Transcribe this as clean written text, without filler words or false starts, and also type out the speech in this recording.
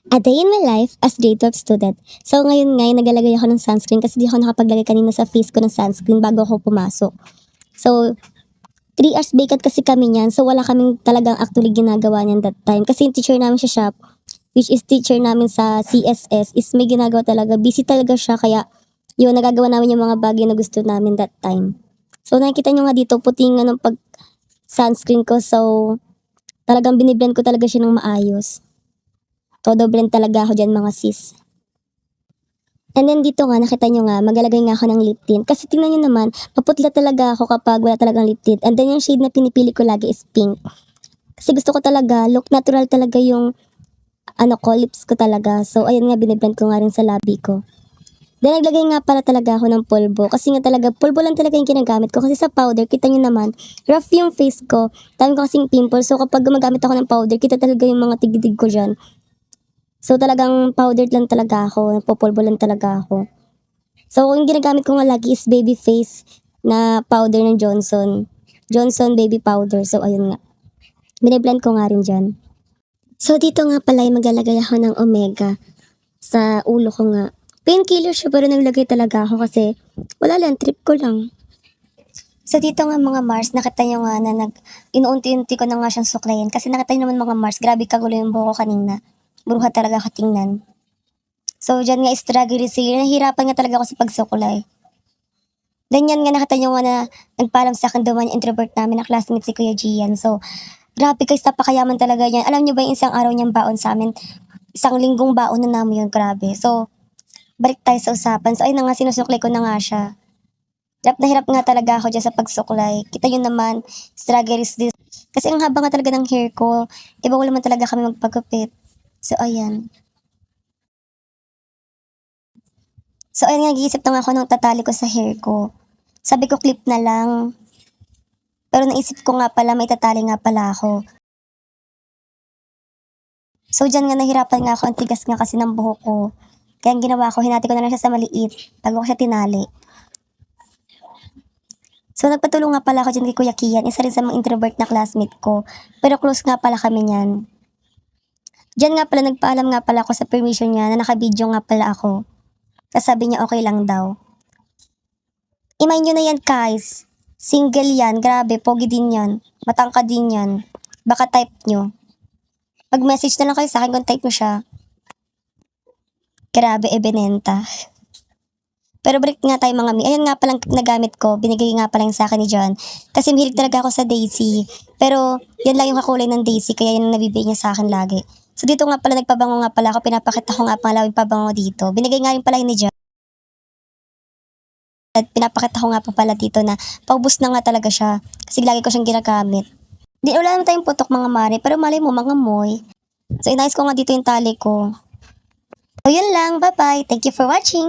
A day in my life as grade 12 student. So ngayon nga, naglalagay ako ng sunscreen kasi di ako nakapaglagay kanina sa face ko ng sunscreen bago ako pumasok. So, 3 hours vacant kasi kami niyan. So wala kaming talagang actually ginagawa niyan that time. Kasi yung teacher namin sa shop, which is teacher namin sa CSS, is may ginagawa talaga. Busy talaga siya kaya yun, nagagawa namin yung mga bagay na gusto namin that time. So nakikita nyo nga dito, puti nga ng pag sunscreen ko. So talagang biniblend ko talaga siya ng maayos. Todo blend talaga ako dyan mga sis. And then dito nga, nakita nyo nga, maglalagay nga ako ng lip tint. Kasi tingnan nyo naman, maputla talaga ako kapag wala talagang lip tint. And then yung shade na pinipili ko lagi is pink. Kasi gusto ko talaga, look natural talaga yung lips ko talaga. So ayun nga, biniblend ko nga rin sa labi ko. Then naglagay nga pala talaga ako ng pulbo. Kasi nga talaga, pulbo lang talaga yung ginagamit ko. Kasi sa powder, kita nyo naman, rough yung face ko. Dami ko kasing pimples. So kapag gumagamit ako ng powder, kita talaga yung mga tigdig ko dyan. So talagang powdered lang talaga ako, nagpupulbo lang talaga ako. So yung ginagamit ko nga lagi is baby face na powder ng Johnson. Johnson baby powder. So ayun nga. Biniblend ko nga rin dyan. So dito nga pala ay maglalagay ako ng omega sa ulo ko nga. Painkiller siya pero naglagay talaga ako kasi wala lang, trip ko lang. So dito nga mga Mars, nakita nyo nga na inuunti-unti ko na nga siyang suklayin. Kasi nakita nyo naman mga Mars, grabe kagulo yung buhok ko kanina. Bruha talaga ako tingnan. So, dyan nga struggle sige, nahihirapan nga talaga ako sa pagsukulay. Then yan nga nakita nyo nga na nagpaalam sa akin duman yung introvert namin na classmate si Kuya Gian. So, grabe guys, napakayaman talaga yan. Alam nyo ba yung isang araw niyang baon sa amin? Isang linggong baon na namin yun, grabe. So, balik tayo sa usapan. So, ayun na nga, sinusuklay ko na nga siya. Hirap na hirap nga talaga ako dyan sa pagsuklay. Kita nyo naman, struggle is this. Kasi ang haba nga talaga ng hair ko, iba ko naman talaga kami magpagupit. So, ayan. So, ayun nga, giisip na nga ako nung tatali ko sa hair ko. Sabi ko, clip na lang. Pero naisip ko nga pala, may tatali nga pala ako. So, dyan nga nahirapan nga ako, ang tigas nga kasi ng buhok ko. Kaya ang ginawa ko, hinati ko na lang siya sa maliit, bago ko siya tinali. So, nagpatulong nga pala ako dyan kay Kuya Kian, isa rin sa mga introvert na classmate ko. Pero close nga pala kami niyan. Dyan nga pala, nagpaalam nga pala ako sa permission niya na naka-video nga pala ako. Tapos sabi niya, okay lang daw. Imay nyo na yan, guys. Single yan, grabe, pogi din yan. Matangka din yan. Baka type nyo. Mag-message na lang kayo sa akin kung type mo siya. Grabe, ebenenta. Pero balik nga tayo mga mi. Ayun nga palang nagamit ko. Binigay nga palang sa akin ni John. Kasi mahilig talaga ako sa Daisy. Pero yan lang yung kakulay ng Daisy. Kaya yan ang nabibigay niya sa akin lagi. So dito nga pala nagpabango nga pala ako. Pinapakita ko nga pala yung pabango dito. Binigay nga rin pala yun ni John. At pinapakita ko nga pa pala dito na paubos na nga talaga siya. Kasi lagi ko siyang ginagamit. Di wala naman tayong putok mga mare. Pero malay mo mga moy. So inayos ko nga dito yung tali ko. So yun lang. Bye bye. Thank you for watching.